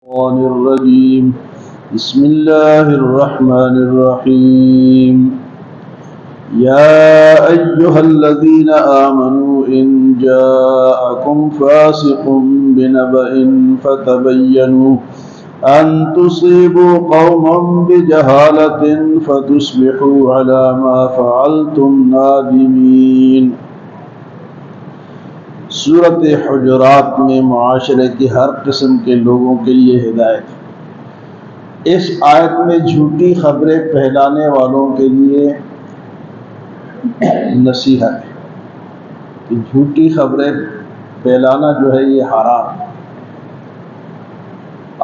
الشيطان الرجيم بسم الله الرحمن الرحيم يا أيها الذين آمنوا إن جاءكم فاسق بنبأ فتبينوا أن تصيبوا قوما بجهالة فتصبحوا على ما فعلتم نادمين۔ سورۃ حجرات میں معاشرے کی ہر قسم کے لوگوں کے لیے ہدایت ہے۔ اس آیت میں جھوٹی خبریں پھیلانے والوں کے لیے نصیحت ہے کہ جھوٹی خبریں پھیلانا جو ہے یہ حرام ہے۔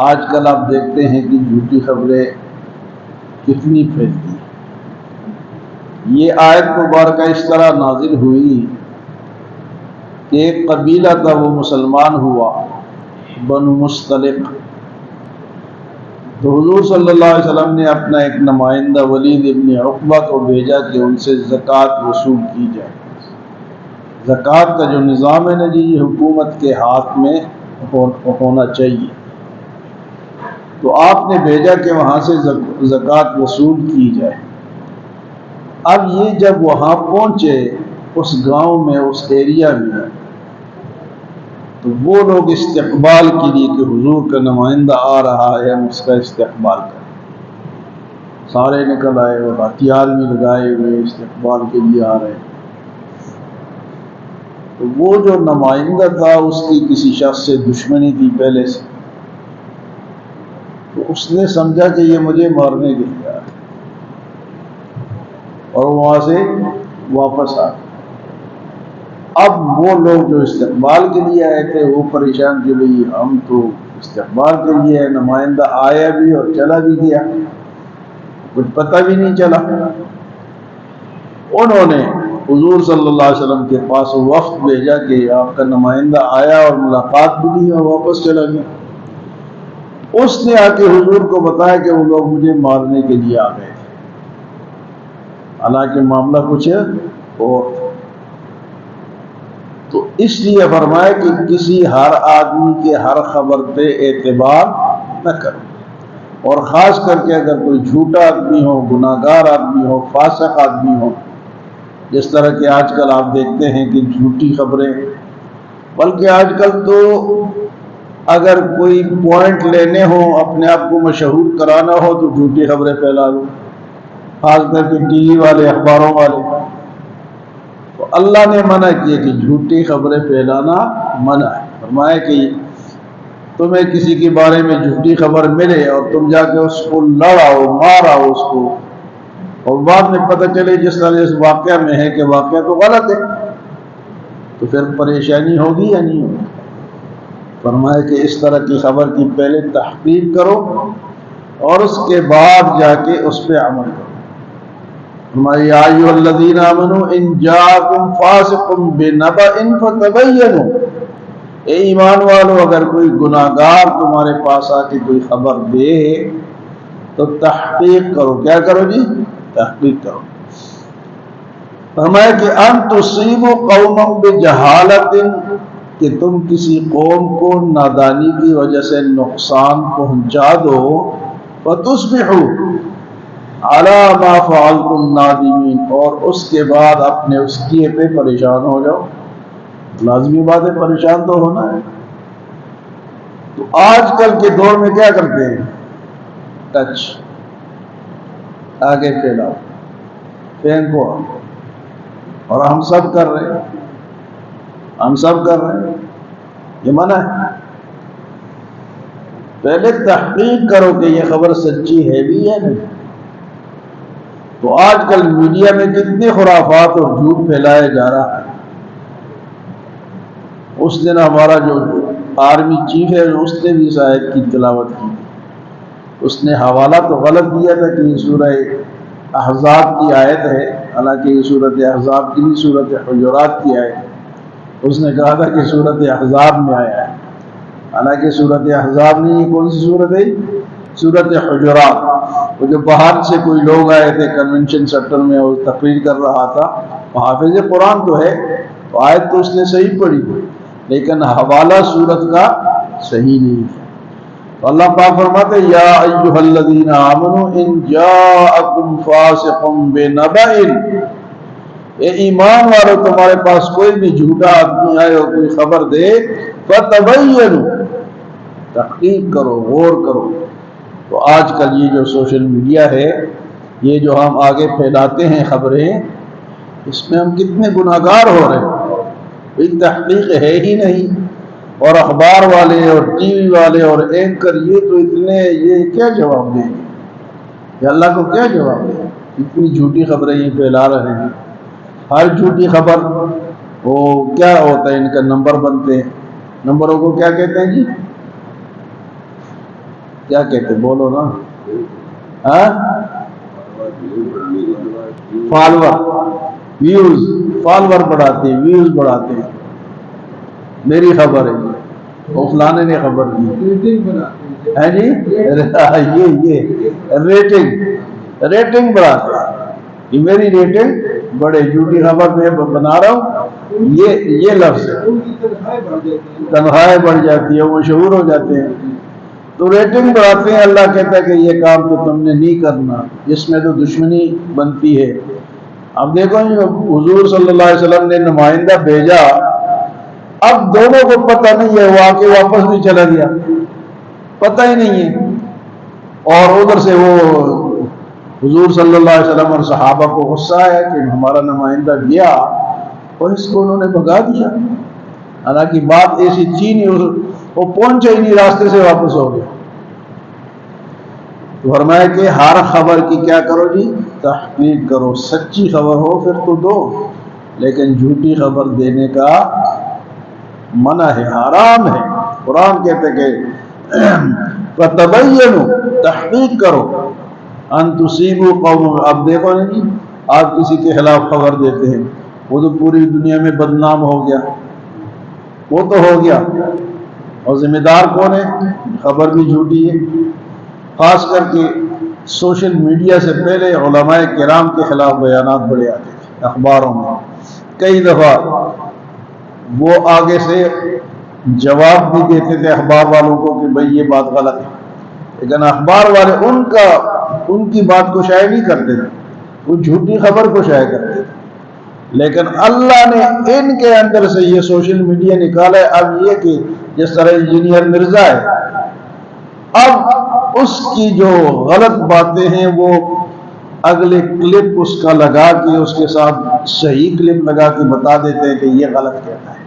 آج کل آپ دیکھتے ہیں کہ جھوٹی خبریں کتنی پھیلتی ہیں۔ یہ آیت مبارکہ اس طرح نازل ہوئی کہ ایک قبیلہ تھا، وہ مسلمان ہوا، بنو مصطلق۔ تو حضور صلی اللہ علیہ وسلم نے اپنا ایک نمائندہ ولید ابن عقبہ کو بھیجا کہ ان سے زکوٰۃ وصول کی جائے۔ زکوٰۃ کا جو نظام ہے نا جی، یہ حکومت کے ہاتھ میں ہونا چاہیے۔ تو آپ نے بھیجا کہ وہاں سے زکوٰۃ وصول کی جائے۔ اب یہ جب وہاں پہنچے، اس گاؤں میں، اس ایریا میں، تو وہ لوگ استقبال کے لیے کہ حضور کا نمائندہ آ رہا ہے، ہم اس کا استقبال کریں، سارے نکل آئے اور ہتھیار بھی لگائے ہوئے استقبال کے لیے آ رہے ہیں۔ تو وہ جو نمائندہ تھا، اس کی کسی شخص سے دشمنی تھی پہلے سے، تو اس نے سمجھا کہ یہ مجھے مارنے کے لیے آ رہا ہے، اور وہاں سے واپس آ گیا۔ اب وہ لوگ جو استقبال کے لیے آئے تھے وہ پریشان کہ بھئی ہم تو استقبال کے لیے ہے، نمائندہ آیا بھی اور چلا بھی گیا، کچھ پتہ بھی نہیں چلا۔ انہوں نے حضور صلی اللہ علیہ وسلم کے پاس وفد بھیجا کہ آپ کا نمائندہ آیا اور ملاقات بھی نہیں اور واپس چلا گیا۔ اس نے آ کے حضور کو بتایا کہ وہ لوگ مجھے مارنے کے لیے آ گئے تھے، حالانکہ معاملہ کچھ اور تھا۔ تو اس لیے فرمایا کہ کسی ہر آدمی کے ہر خبر پہ اعتبار نہ کرو، اور خاص کر کے اگر کوئی جھوٹا آدمی ہو، گناہگار آدمی ہو، فاسق آدمی ہو، جس طرح کہ آج کل آپ دیکھتے ہیں کہ جھوٹی خبریں، بلکہ آج کل تو اگر کوئی پوائنٹ لینے ہو، اپنے آپ کو مشہور کرانا ہو، تو جھوٹی خبریں پھیلا دو، خاص کر کے ٹی وی والے، اخباروں والے۔ تو اللہ نے منع کیا کہ جھوٹی خبریں پھیلانا منع ہے۔ فرمایا کہ تمہیں کسی کے بارے میں جھوٹی خبر ملے اور تم جا کے اس کو لڑاؤ، ماراؤ اس کو، اور بعد میں پتہ چلے جس طرح اس واقعہ میں ہے کہ واقعہ تو غلط ہے، تو پھر پریشانی ہوگی یا نہیں ہوگی؟ فرمایا کہ اس طرح کی خبر کی پہلے تحقیق کرو اور اس کے بعد جا کے اس پہ عمل کرو۔ یا ایھا الذین آمنوا ان جاءکم فاسق بنبأ فتبینوا، اے ایمان والو، اگر کوئی گناہگار تمہارے پاس آ کے کوئی خبر دے تو تحقیق کرو۔ کیا کرو جی؟ تحقیق کرو۔ فرمایا کہ ان تصیبوا قوما بجہالۃ، کہ تم کسی قوم کو نادانی کی وجہ سے نقصان پہنچا دو، فتصبحوا علی ما فعلتم نادمین، اور اس کے بعد اپنے اس کیے پہ پریشان ہو جاؤ۔ لازمی بات ہے، پریشان تو ہونا ہے۔ تو آج کل کے دور میں کیا کرتے ہیں؟ ٹچ، آگے پھیلاؤ، پھینکو، اور ہم سب کر رہے ہیں، ہم سب کر رہے ہیں، یہ منع ہے۔ پہلے تحقیق کرو کہ یہ خبر سچی ہے بھی یا نہیں۔ تو آج کل میڈیا میں کتنے خرافات اور جھوٹ پھیلایا جا رہا ہے۔ اس دن ہمارا جو آرمی چیف ہے، اس نے بھی اس آیت کی تلاوت کی، اس نے حوالہ تو غلط دیا تھا کہ یہ سورہ احزاب کی آیت ہے، حالانکہ یہ سورۃ احزاب کی نہیں، سورۃ حجرات کی آیت ہے۔ اس نے کہا تھا کہ سورۃ احزاب میں آیا ہے، حالانکہ سورۃ احزاب نہیں، یہ کون سی سورت ہے؟ سورۃ حجرات۔ وہ جو باہر سے کوئی لوگ آئے تھے کنونشن سینٹر میں، وہ تقریر کر رہا تھا، وہ حافظ قرآن تو ہے، تو آیت تو اس نے صحیح پڑھی، لیکن حوالہ سورت کا صحیح نہیں ہے۔ تو اللہ پاک فرماتے یا ایھا الذین آمنوا ان جاءکم فاسق بنبأ، اے ایمان والو تمہارے پاس کوئی بھی جھوٹا آدمی آئے اور کوئی خبر دے فتبینوا، تحقیق کرو، غور کرو۔ تو آج کل یہ جو سوشل میڈیا ہے، یہ جو ہم آگے پھیلاتے ہیں خبریں، اس میں ہم کتنے گناہگار ہو رہے ہیں، کوئی تحقیق ہے ہی نہیں۔ اور اخبار والے اور ٹی وی والے اور اینکر یہ تو اتنے، یہ کیا جواب دیں گے، یہ اللہ کو کیا جواب دیں؟ اتنی جھوٹی خبریں یہ پھیلا رہے ہیں۔ ہر جھوٹی خبر وہ کیا ہوتا ہے، ان کا نمبر بنتے ہیں۔ نمبروں کو کیا کہتے ہیں جی؟ کیا کہتے ہیں بولو نا؟ فالور، ویوز، فالور بڑھاتے ہیں، ویوز بڑھاتے ہیں۔ میری خبر ہے وہ فلانے نے خبر دی ہے جی، یہ ریٹنگ بڑھاتے ہیں کہ میری ریٹنگ بڑے، جھوٹی خبر میں بنا رہا ہوں، یہ لفظ ہے، تنخواہیں بڑھ جاتی ہے، وہ مشہور ہو جاتے ہیں، تو ریٹنگ بڑھاتے ہیں۔ اللہ کہتا ہے کہ یہ کام تو تم نے نہیں کرنا، اس میں تو دشمنی بنتی ہے۔ اب دیکھو حضور صلی اللہ علیہ وسلم نے نمائندہ بھیجا، اب دونوں کو پتہ نہیں ہے، وہ آ کے واپس بھی چلا گیا، پتہ ہی نہیں ہے، اور ادھر سے وہ حضور صلی اللہ علیہ وسلم اور صحابہ کو غصہ آیا کہ ہمارا نمائندہ گیا اور اس کو انہوں نے بھگا دیا، حالانکہ بات ایسی تھی نہیں، وہ پہنچا ہی نہیں، راستے سے واپس ہو گیا۔ تو فرمایا کہ ہر خبر کی کیا کرو جی؟ تحقیق کرو، سچی خبر ہو پھر تو دو، لیکن جھوٹی خبر دینے کا منع ہے، حرام ہے۔ قرآن کہتے کہ فتبینوا، تحقیق کرو، ان تصیبوا قوم، اب دیکھو نا جی، آپ کسی کے خلاف خبر دیتے ہیں، وہ تو پوری دنیا میں بدنام ہو گیا، وہ تو ہو گیا، اور ذمہ دار کون ہے؟ خبر بھی جھوٹی ہے۔ خاص کر کے سوشل میڈیا سے پہلے علماء کرام کے خلاف بیانات بڑے آتے تھے اخباروں میں، کئی دفعہ وہ آگے سے جواب بھی دیتے تھے اخبار والوں کو کہ بھئی یہ بات غلط ہے، لیکن اخبار والے ان کی بات کو شائع نہیں کرتے تھے، وہ جھوٹی خبر کو شائع کرتے تھے۔ لیکن اللہ نے ان کے اندر سے یہ سوشل میڈیا نکالا ہے۔ اب یہ کہ جس طرح انجینئر مرزا ہے، اب اس کی جو غلط باتیں ہیں وہ اگلے کلپ اس کا لگا کے، اس کے ساتھ صحیح کلپ لگا کے بتا دیتے ہیں کہ یہ غلط کہتا ہے۔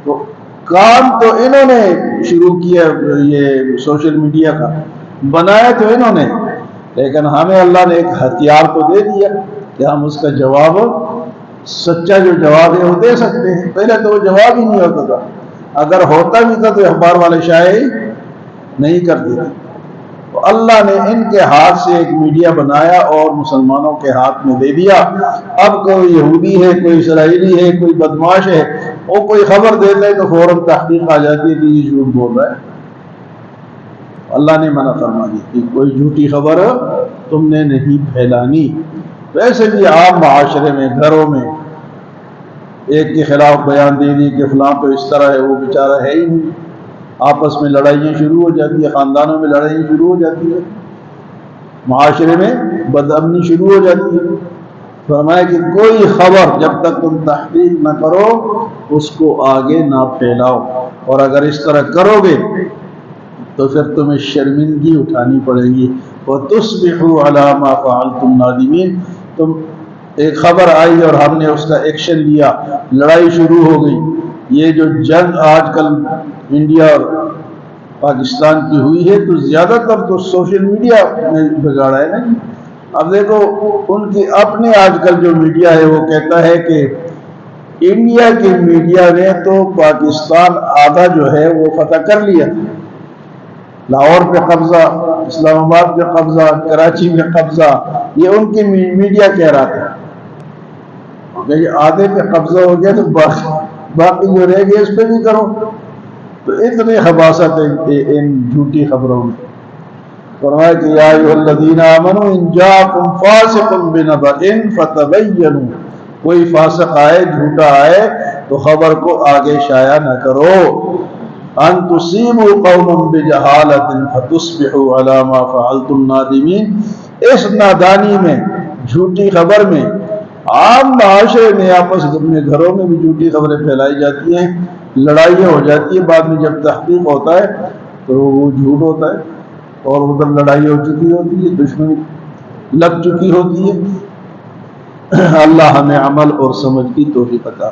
تو کام تو انہوں نے شروع کیا، یہ سوشل میڈیا کا بنایا تو انہوں نے، لیکن ہمیں اللہ نے ایک ہتھیار تو دے دیا کہ ہم اس کا جواب، سچا جو جواب ہے وہ دے سکتے ہیں۔ پہلے تو وہ جواب ہی نہیں ہوتا تھا، اگر ہوتا بھی تھا تو اخبار والے شائع نہیں کرتے تھے۔ تو اللہ نے ان کے ہاتھ سے ایک میڈیا بنایا اور مسلمانوں کے ہاتھ میں دے دیا۔ اب کوئی یہودی ہے، کوئی اسرائیلی ہے، کوئی بدماش ہے، وہ کوئی خبر دیتا ہے تو فوراً تحقیق آ جاتی ہے کہ یہ جھوٹ بول رہا ہے۔ اللہ نے منع فرما دی کہ کوئی جھوٹی خبر تم نے نہیں پھیلانی۔ ویسے بھی عام معاشرے میں، گھروں میں ایک کے خلاف بیان دے دی کہ فلاں تو اس طرح ہے، وہ بیچارہ ہے ہی نہیں، آپس میں لڑائیاں شروع ہو جاتی ہیں، خاندانوں میں لڑائیاں شروع ہو جاتی ہیں، معاشرے میں بدامنی شروع ہو جاتی ہے۔ فرمایا کہ کوئی خبر جب تک تم تحقیق نہ کرو اس کو آگے نہ پھیلاؤ، اور اگر اس طرح کرو گے تو پھر تمہیں شرمندگی اٹھانی پڑے گی۔ وَتُصْبِحُوا عَلَىٰ مَا فَعَلْتُمْ نَادِمِينَ، تم ایک خبر آئی اور ہم نے اس کا ایکشن لیا، لڑائی شروع ہو گئی۔ یہ جو جنگ آج کل انڈیا اور پاکستان کی ہوئی ہے تو زیادہ تر تو سوشل میڈیا نے بگاڑا ہے نا۔ اب دیکھو ان کی اپنے آج کل جو میڈیا ہے وہ کہتا ہے کہ انڈیا کی میڈیا نے تو پاکستان آدھا جو ہے وہ فتح کر لیا، لاہور پہ قبضہ، اسلام آباد پہ قبضہ، کراچی میں قبضہ، یہ ان کی میڈیا کہہ رہا تھا کہ یہ آدھے پہ قبضہ ہو گیا تو باقی جو رہ گئے اس پہ بھی کرو۔ تو اتنی خباثت ہے ان جھوٹی خبروں میں۔ فرمایا کہ یا ایھا الذین آمنوا ان جاءکم فاسق بنبأ فتبینوا، کوئی فاسق آئے، جھوٹا آئے تو خبر کو آگے شائع نہ کرو۔ ان تصیبوا قوما بجہالۃ فتصبحوا علی ما فعلتم نادمین۔ اس نادانی میں، جھوٹی خبر میں، عام معاشرے میں آپس میں گھروں میں بھی جھوٹی خبریں پھیلائی جاتی ہیں، لڑائیاں ہو جاتی ہیں، بعد میں جب تحقیق ہوتا ہے تو وہ جھوٹ ہوتا ہے اور ادھر لڑائی ہو چکی ہوتی ہے، دشمنی لگ چکی ہوتی ہے۔ اللہ ہمیں عمل اور سمجھ کی توفیق عطا۔